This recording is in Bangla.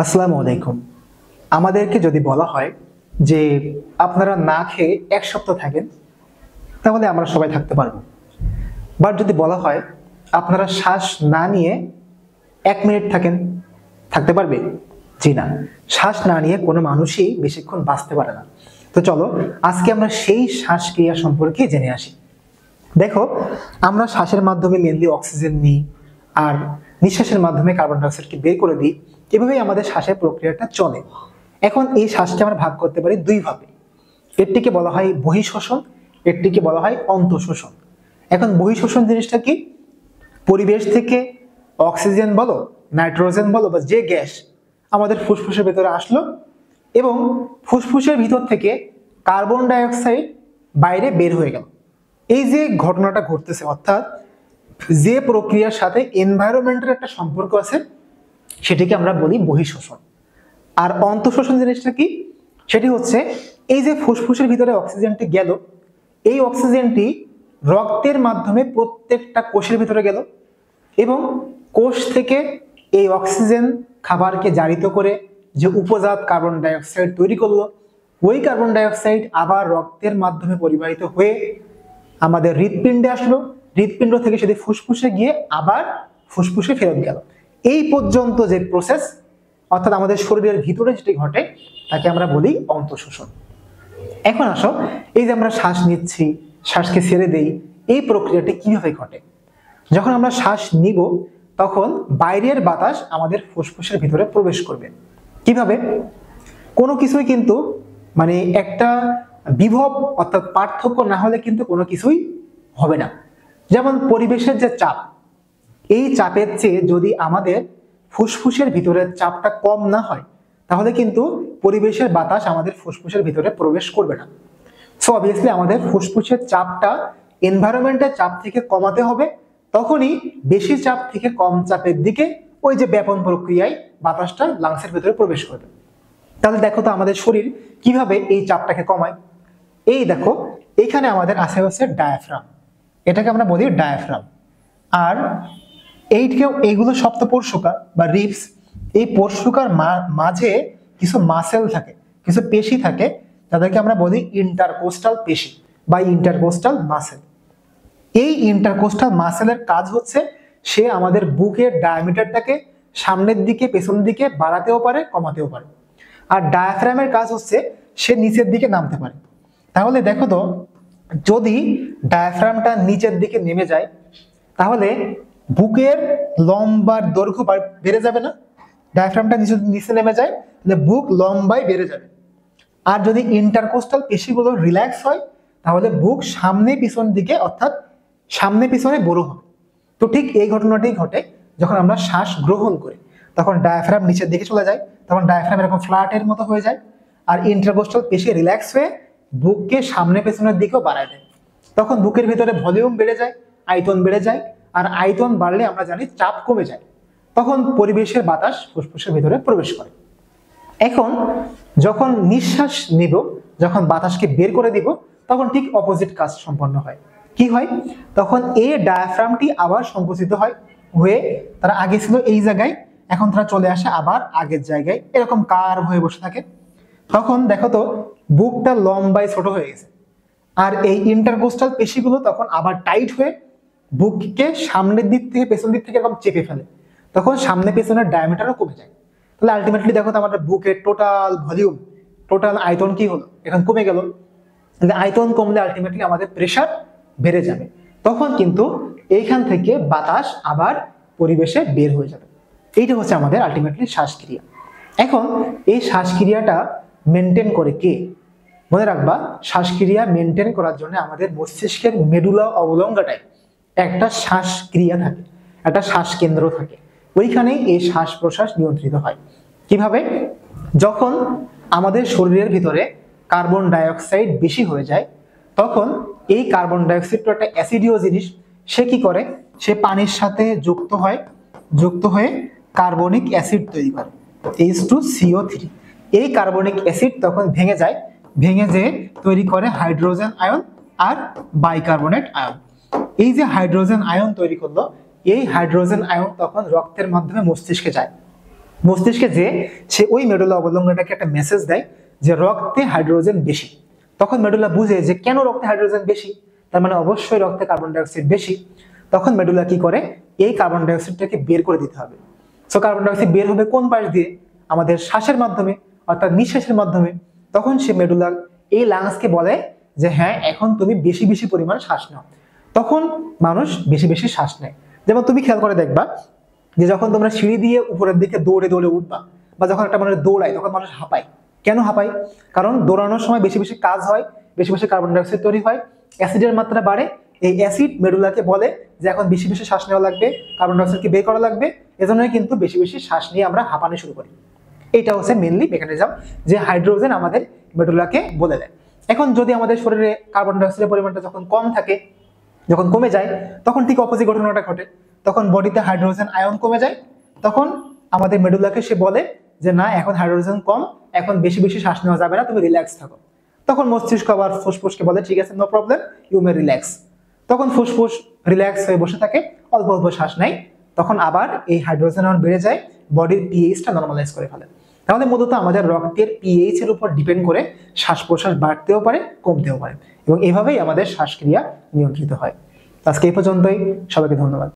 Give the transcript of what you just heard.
আসসালামু আলাইকুম। আমাদেরকে যদি বলা হয় যে আপনারা না খেয়ে ১ সপ্তাহ থাকেন, তাহলে আমরা সবাই থাকতে পারবো। বাট যদি বলা হয় আপনারা শ্বাস না নিয়ে ১ মিনিট থাকেন, থাকতে পারবে? জি না। শ্বাস না নিয়ে কোনো মানুষই বেশিক্ষণ বাঁচতে পারে না। তো চলো আজকে আমরা সেই শ্বাসক্রিয়া সম্পর্কে জেনে আসি। দেখো, আমরা শ্বাসের মাধ্যমে মেনলি অক্সিজেন নিই আর নিঃশ্বাসের মাধ্যমে কার্বন ডাই অক্সাইডকে বের করে দিই। এভাবেই আমাদের শ্বাসের প্রক্রিয়াটা চলে। এখন এই শ্বাসকে আমরা ভাগ করতে পারি দুই ভাবে। একটিকে বলা হয় বহিঃশ্বসন, একটিকে বলা হয় অন্তঃশ্বসন। এখন বহিঃশ্বসন জিনিসটা কি? পরিবেশ থেকে অক্সিজেন বলো, নাইট্রোজেন বলো বা যে গ্যাস আমাদের ফুসফুসের ভেতরে আসলো এবং ফুসফুসের ভিতর থেকে কার্বন ডাই অক্সাইড বাইরে বের হয়ে গেল। এই যে ঘটনাটা ঘটতেছে, অর্থাৎ যে প্রক্রিয়ার সাথে এনভায়রনমেন্টের একটা সম্পর্ক আছে, সেটিকে আমরা বলি বহিঃশ্বসন। আর অন্তঃশ্বসন জিনিসটা কি? সেটি হচ্ছে এই যে ফুসফুসের ভিতরে অক্সিজেনটি গেল, এই অক্সিজেনটি রক্তের মাধ্যমে প্রত্যেকটা কোষের ভিতরে গেল এবং কোষ থেকে এই অক্সিজেন খাবারকে জারিত করে যে উপজাত কার্বন ডাই অক্সাইড তৈরি করলো, ওই কার্বন ডাই অক্সাইড আবার রক্তের মাধ্যমে পরিবাহিত হয়ে আমাদের হৃৎপিণ্ডে আসলো, হৃৎপিণ্ড থেকে সেটি ফুসফুসে গিয়ে আবার ফুসফুসে ফেরত গেল। এই পর্যন্ত যে প্রসেস, অর্থাৎ আমাদের শরীরের ভিতরে যেটি ঘটে, তাকে আমরা বলি অন্তঃশ্বসন। এখন আসো, এই যে আমরা শ্বাস নিচ্ছি, শ্বাসকে ছেড়ে দেই, এই প্রক্রিয়াটি কিভাবে ঘটে? যখন আমরা শ্বাস নিব তখন বাইরের বাতাস আমাদের ফুসফুসের ভিতরে প্রবেশ করবে। কিভাবে? কোনো কিছুই কিন্তু মানে একটা বিভব অর্থাৎ পার্থক্য না হলে কিন্তু কোনো কিছুই হবে না। যেমন পরিবেশের যে চাপ, এই চাপের চেয়ে যদি আমাদের ফুসফুসের ভিতরের চাপটা কম না হয়, তাহলে কিন্তু পরিবেশের বাতাস আমাদের ফুসফুসের ভিতরে প্রবেশ করবে না। সো অবভিয়াসলি আমাদের ফুসফুসের চাপটা এনভায়রনমেন্টের চাপ থেকে কমাতে হবে, তখনই বেশি চাপ থেকে কম চাপের দিকে ওই যে ব্যাপন প্রক্রিয়ায় বাতাসটা লাংসের ভিতরে প্রবেশ করবে। তাহলে দেখো তো আমাদের শরীর কিভাবে এই চাপটাকে কমায়। এই দেখো, এখানে আমাদের আছে হচ্ছে ডায়াফ্রাম, এটাকে আমরা বলি ডায়াফ্রাম। আর এইগুলো সপ্তপর্শুকা বা রিবস, এই পর্শুকার মাঝে কিছু মাসেল থাকে, কিছু পেশি থাকে, তাদেরকে আমরা বলি ইন্টারকোস্টাল পেশি বা ইন্টারকোস্টাল মাসেল। এই ইন্টারকোস্টাল মাসেলের কাজ হচ্ছে সে আমাদের বুকের ডায়ামিটারটাকে সামনের দিকে পেছনের দিকে বাড়াতেও পারে, কমাতেও পারে। আর ডায়াফ্রামের কাজ হচ্ছে সে নিচের দিকে নামতে পারে। তাহলে দেখো তো, যদি ডায়াফ্রামটা নিচের দিকে নেমে যায়, তাহলে বুকের লম্বার দৈর্ঘ্য বেড়ে যাবে না? ডায়াফ্রামটা নিচে নেমে যায়, তাহলে বুক লম্বায় বেড়ে যাবে। আর যদি ইন্টারকোস্টাল পেশিগুলো রিল্যাক্স হয়, তাহলে বুক সামনে পিছন দিকে অর্থাৎ সামনে পিছনে বড় হবে। তো ঠিক এই ঘটনাটি ঘটে যখন আমরা শ্বাস গ্রহণ করি, তখন ডায়াফ্রাম নিচের দিকে চলে যায়, তখন ডায়াফ্রাম এরকম ফ্ল্যাটের মতো হয়ে যায়। আর ইন্টারকোস্টাল পেশি রিল্যাক্স হয়ে বুককে সামনে পেছনের দিকেও বাড়ায় দেয়। তখন বুকের ভিতরে ভলিউম বেড়ে যায়, আয়তন বেড়ে যায়। আর আয়তন বাড়লে আমরা জানি চাপ কমে যায়, তখন পরিবেশের বাতাস ফুসফুসের ভিতরে প্রবেশ করে। এখন যখন নিঃশ্বাস নিব, যখন বাতাসকে বের করে দিব, তখন ঠিক অপোজিট কাজ সম্পন্ন হয়। কি হয়? তখন এই ডায়াফ্রামটি আবার সংকুচিত হয়, হয়ে তারা আগে ছিল এই জায়গায়, এখন তারা চলে আসে আবার আগের জায়গায়, এরকম কার্ভ হয়ে বসে থাকে। তখন দেখো তো, বুকটা লম্বায় ছোট হয়ে গেছে। আর এই ইন্টারকোস্টাল পেশিগুলো তখন আবার টাইট হয়ে বুককে সামনের দিক থেকে পেছন দিক থেকে এরকম চেপে ফেলে, তখন সামনে পেছনের ডায়ামিটারও কমে যায়। তাহলে আলটিমেটলি দেখো তো, আমাদের বুকের টোটাল ভলিউম, টোটাল আয়তন কি হলো? এখন কমে গেল। আয়তন কমলে আলটিমেটলি আমাদের প্রেসার বেড়ে যাবে, তখন কিন্তু এইখান থেকে বাতাস আবার পরিবেশে বের হয়ে যাবে। এইটা হচ্ছে আমাদের আলটিমেটলি শ্বাসক্রিয়া। এখন এই শ্বাসক্রিয়াটা মেনটেন করে কে? মনে রাখবা, শ্বাসক্রিয়া মেনটেন করার জন্য আমাদের মস্তিষ্কের মেডুলা অবলঙ্গাটায় একটা শ্বাসক্রিয়া থাকে, একটা শ্বাসকেন্দ্র থাকে, ওইখানেই এই শ্বাস প্রশ্বাস নিয়ন্ত্রিত হয়। কিভাবে? যখন আমাদের শরীরের ভিতরে কার্বন ডাই অক্সাইড বেশি হয়ে যায়, তখন এই কার্বন ডাই অক্সাইড তো একটা অ্যাসিডীয় জিনিস, সে কি করে? সে পানির সাথে যুক্ত হয়ে কার্বনিক অ্যাসিড তৈরি করে, H2CO3। এই কার্বনিক অ্যাসিড তখন ভেঙে যায়, ভেঙে যেয়ে তৈরি করে হাইড্রোজেন আয়ন আর বাইকার্বনেট আয়ন। এই যে হাইড্রোজেন আয়ন তৈরি করলো, এই হাইড্রোজেন আয়ন তখন রক্তের মাধ্যমে মস্তিষ্কে যায়। মস্তিষ্কে যে সে ওই মেডুলা অবলঙ্গটাকে একটা মেসেজ দেয় যে রক্তে হাইড্রোজেন বেশি। তখন মেডুলা বুঝে যে কেন রক্তে হাইড্রোজেন বেশি, তার মানে অবশ্যই রক্তে কার্বন ডাইঅক্সাইড বেশি। তখন মেডুলা কি করে, এই কার্বন ডাইঅক্সাইডটাকে বের করে দিতে হবে। সো কার্বন ডাইঅক্সাইড বের হবে কোন পাশ দিয়ে, আমাদের শ্বাসের মাধ্যমে, অর্থাৎ নিঃশ্বাসের মাধ্যমে। তখন সে মেডুলা এই লাংসকে বলে যে হ্যাঁ এখন তুমি বেশি বেশি পরিমাণ শ্বাস নাও। তখন মানুষ বেশি বেশি শ্বাস নেয়। যেমন তুমি খেয়াল করে দেখবা যে যখন তোমরা সিঁড়ি দিয়ে উপরের দিকে দৌড়ে দৌড়ে উঠবা, বা যখন একটা মানুষ দৌড়ায় তখন মানুষ হাঁপায়। কেন হাঁপায়? কারণ দৌড়ানোর সময় বেশি বেশি কাজ হয়, বেশি বেশি কার্বন ডাইঅক্সাইড তৈরি হয়, অ্যাসিডের মাত্রা বাড়ে। এই অ্যাসিড মেডুলাকে বলে যে এখন বেশি বেশি শ্বাস নেওয়া লাগবে, কার্বন ডাইঅক্সাইডকে বের করা লাগবে। এজন্যই কিন্তু বেশি বেশি শ্বাস নিয়ে আমরা হাঁপানো শুরু করি। এটা হচ্ছে মেনলি মেকানিজম যে হাইড্রোজেন আমাদের মেডুলাকে বলে দেয়। এখন যদি আমাদের শরীরে কার্বন ডাইঅক্সাইডের পরিমাণটা যখন কম থাকে, যখন কমে যায়, তখন ঠিক অপোজিট ঘটনাটা ঘটে। তখন বডিতে হাইড্রোজেন আয়ন কমে যায়। তখন আমাদের মেডুলাকে সে বলে যে না এখন হাইড্রোজেন কম, এখন বেশি বেশি শ্বাস নেওয়া যাবে না, তুমি রিল্যাক্স থাকো। তখন মস্তিষ্ক আবার ফুসফুসকে বলে ঠিক আছে, no problem, you may relax. তখন ফুসফুস রিল্যাক্স হয়ে বসে থাকে, অল্প অল্প শ্বাস নেয়। তখন আবার এই হাইড্রোজেন আয়ন বেড়ে যায়, বডির পিএইচটা নরমালাইজ করে ফেলে। তাহলে মূলত আমাদের রক্তের পিএইচ এর উপর ডিপেন্ড করে শ্বাস প্রশ্বাস বাড়তেও পারে, কমতেও পারে, এবং এভাবেই আমাদের শ্বাসক্রিয়া নিয়ন্ত্রিত হয়। আজকে এই পর্যন্তই, সবাইকে ধন্যবাদ।